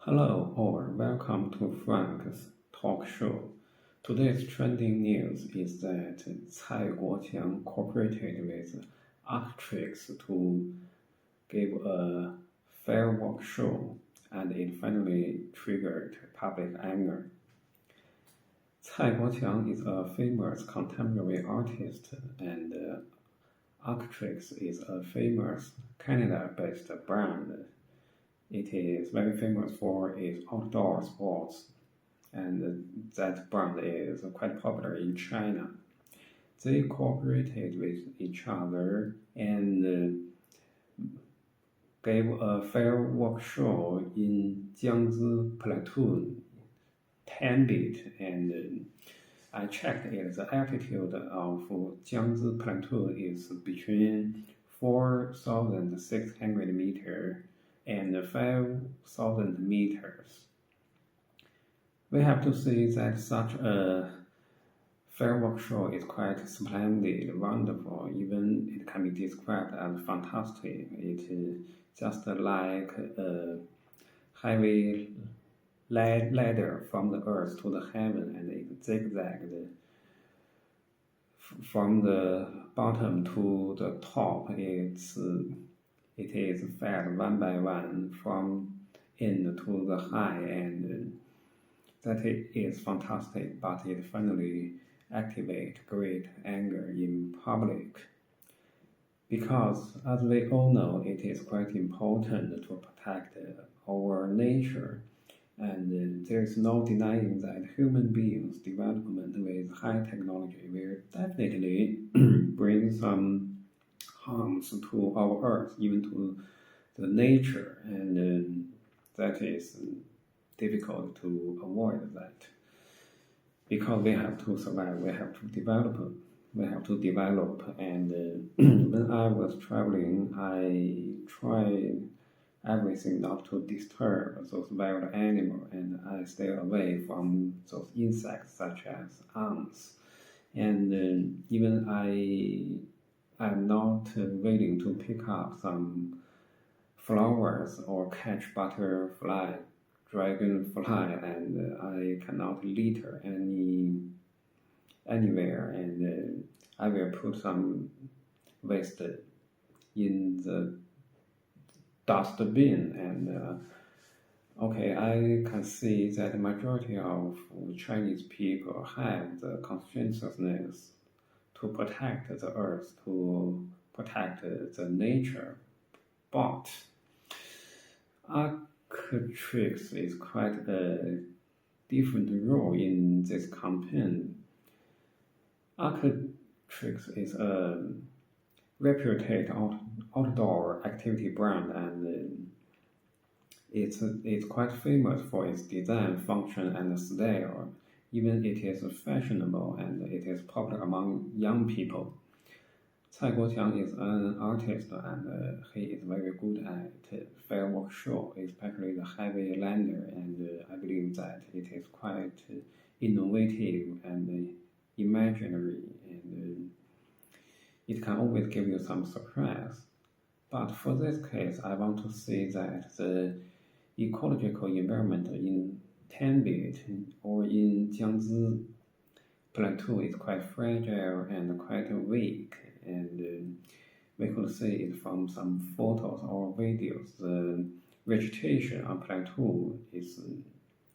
Hello or welcome to Frank's talk show. Today's trending news is that Cai Guoqiang cooperated with ArcrTeryx's to give a firework show, and it finally triggered public anger. Cai Guoqiang is a famous contemporary artist, and ArcrTeryx is a famous Canada-based brand. It is very famous for its outdoor sports, and that brand is quite popular in China. They cooperated with each other and gave a firework show in Jiangzi Platoon, Tibet, and I checked it. The altitude of Jiangzi Platoon is between 4,600 meters and 5,000 meters. We have to say that such a firework show is quite splendid, wonderful, even it can be described as fantastic. It is just like a heavy ladder from the earth to the heaven, and it zigzagged from the bottom to the top. It is fed one by one from in to the high, and that it is fantastic, but it finally activates great anger in public. Because, as we all know, it is quite important to protect our nature, and there is no denying that human beings' development with high technology will definitely bring some harms to our earth, even to the nature, and that is difficult to avoid that. Because we have to survive, we have to develop, and when I was traveling, I tried everything not to disturb those wild animals, and I stay away from those insects such as ants, and even I'm not willing to pick up some flowers or catch butterfly, dragonfly, and I cannot litter anywhere, and I will put some waste in the dustbin. And okay, I can see that the majority of Chinese people have the consciousness to protect the earth, to protect the nature, but ArcrTeryx is quite a different role in this campaign. ArcrTeryx is a reputed outdoor activity brand, and it's quite famous for its design, function, and style. Even it is fashionable and it is popular among young people. Cai Guoqiang is an artist, and he is very good at firework show, especially the heavy lander, and I believe that it is quite innovative and imaginary, and it can always give you some surprise. But for this case, I want to say that the ecological environment in Tibet or in Jiangzi Plateau is quite fragile and quite weak, and we could see it from some photos or videos. The vegetation on plateau is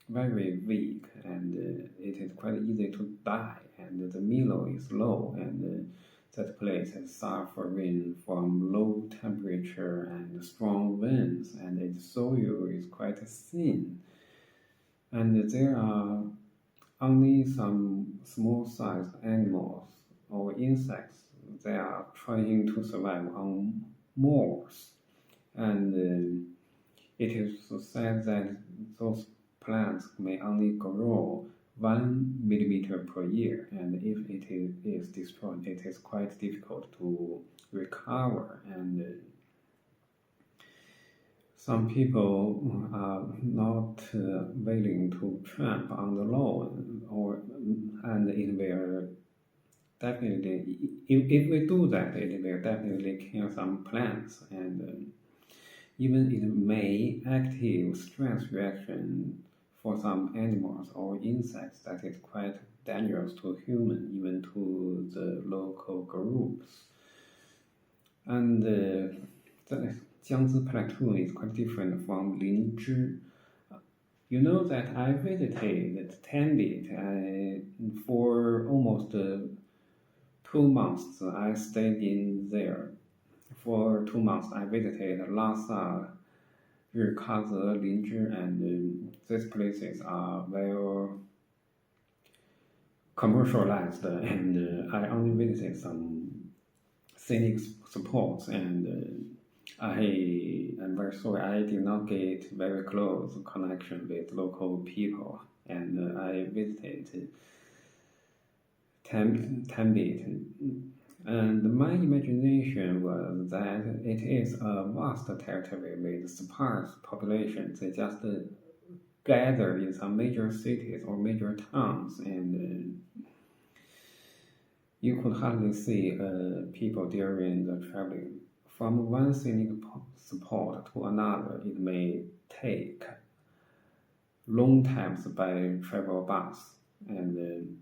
very weak, and it is quite easy to die, and the meadow is low, and that place is suffering from low temperature and strong winds, and its soil is quite thin, and there are only some small-sized animals or insects. They are trying to survive on moors, and it is said that those plants may only grow 1 millimeter per year, and if it is destroyed, it is quite difficult to recover, and some people are not willing to tramp on the lawn, and it will definitely, if we do that, it will definitely kill some plants, and Even it may active stress reaction for some animals or insects that is quite dangerous to human, even to the local groups. And the Jiangzi Plateau is quite different from Linzhi. You know that I visited Tenbit for almost 2 months. I stayed in there for 2 months. I visited Lhasa, Rikaze, Linzhi, and these places are well commercialized, and I only visited some scenic spots, and I am very sorry I did not get very close connection with local people, and I visited Tambit, and my imagination was that it is a vast territory with sparse population. They just gather in some major cities or major towns, and you could hardly see people during the traveling. From one scenic spot to another, it may take long times by travel bus, and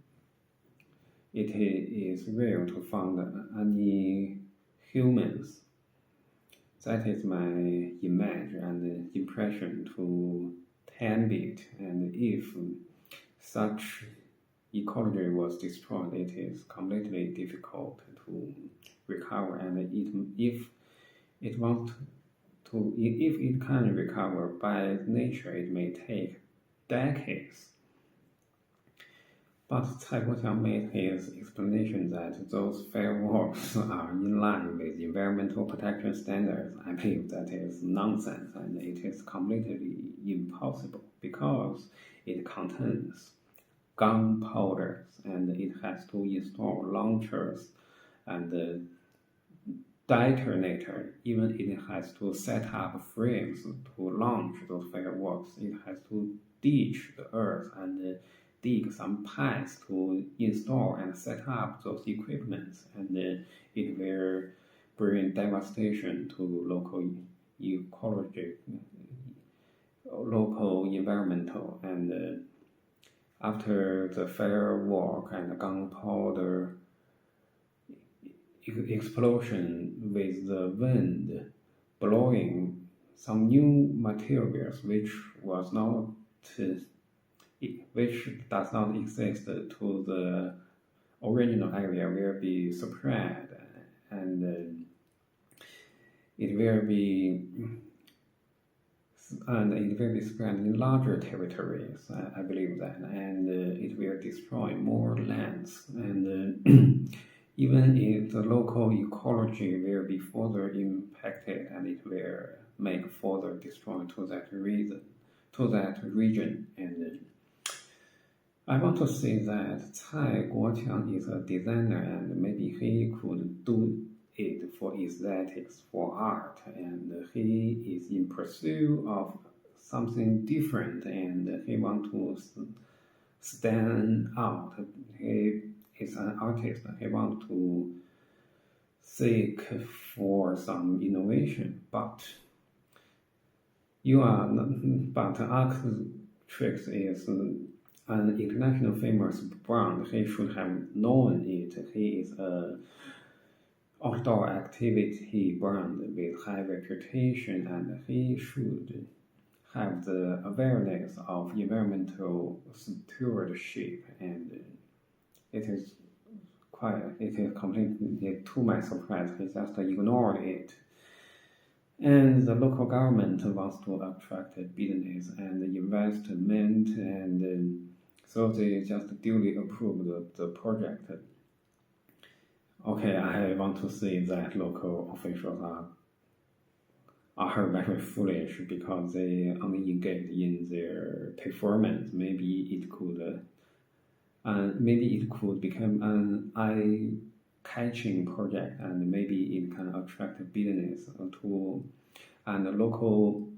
it is rare to find any humans. That is my image and impression to Tambit, and if such ecology was destroyed, it is completely difficult to recover, and if it can recover by nature, it may take decades. But Cai Guoqiang made his explanation that those fireworks are in line with environmental protection standards. I believe that is nonsense, and it is completely impossible because it contains gunpowder, and it has to install launchers and detonator. Even it has to set up frames to launch those fireworks. It has to ditch the earth and dig some pipes to install and set up those equipments, and it will bring devastation to local ecology, local environmental, and after the firework and gunpowder explosion with the wind blowing some new materials which does not exist to the original area will be spread, and it will be spread in larger territories. I believe that, and it will destroy more lands, and even if the local ecology will be further impacted, and it will make further destroy to that region, and I want to say that Cai Guoqiang is a designer, and maybe he could do it for aesthetics, for art, and he is in pursuit of something different, and he wants to stand out. He is an artist, he wants to seek for some innovation, but ArcrTeryx is an international famous brand. He should have known it. He is a outdoor activity brand with high reputation, and he should have the awareness of environmental stewardship, and it is completely to my surprise, he just ignored it. And the local government wants to attract business and investment, and so they just duly approved the project. Okay, I want to say that local officials are very foolish because they only engage in their performance. Maybe it could become an eye-catching project, and maybe it can attract business and local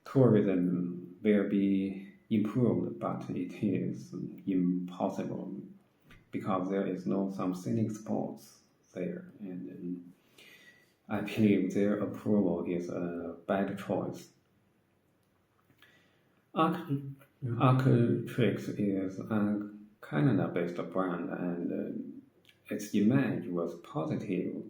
tourism will be improved, but it is impossible because there is no some scenic spots there, and I believe their approval is a bad choice. ArcrTeryx is a Canada-based brand, and its image was positive.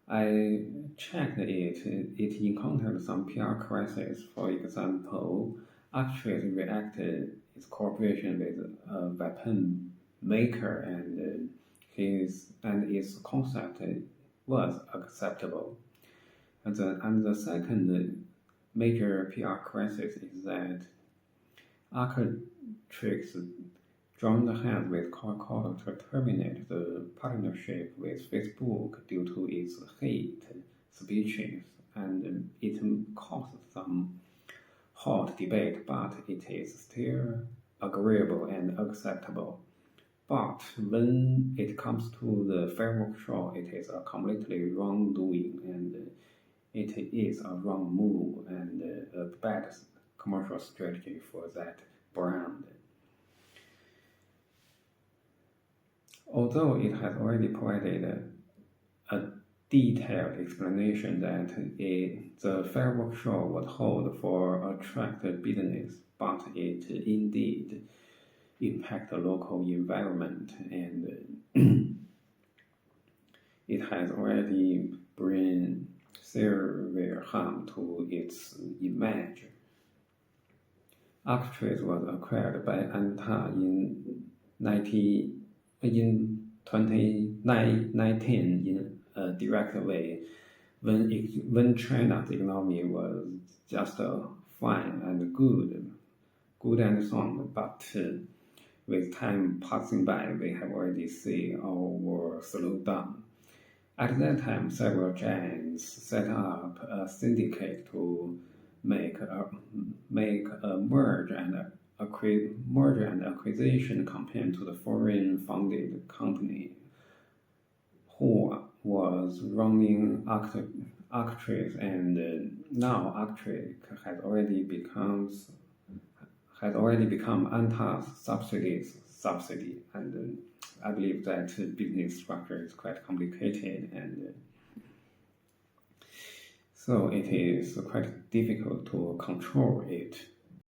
I checked it. It encountered some PR crisis. For example, ArcrTeryx reacted its cooperation with a weapon maker, and its concept was acceptable. And the second major PR crisis is that ArcrTeryx joined hands with Coca-Cola to terminate the partnership with Facebook due to its hate speeches, and it caused some hot debate, but it is still agreeable and acceptable. But when it comes to the firework show, it is a completely wrongdoing, and it is a wrong move and a bad commercial strategy for that brand. Although it has already provided a detailed explanation that the firework show would hold for attract business, but it indeed impact the local environment, and it has already bring severe harm to its image. ArcrTeryx was acquired by Anta in 2019 in a direct way, when China's economy was just fine and good and sound, but with time passing by, we have already seen our slowdown. At that time, several giants set up a syndicate to make a merger and acquisition campaign to the foreign-funded company who was running ArcrTeryx, and now ArcrTeryx has already become Anta's subsidy, and I believe that business structure is quite complicated, and so it is quite difficult to control it.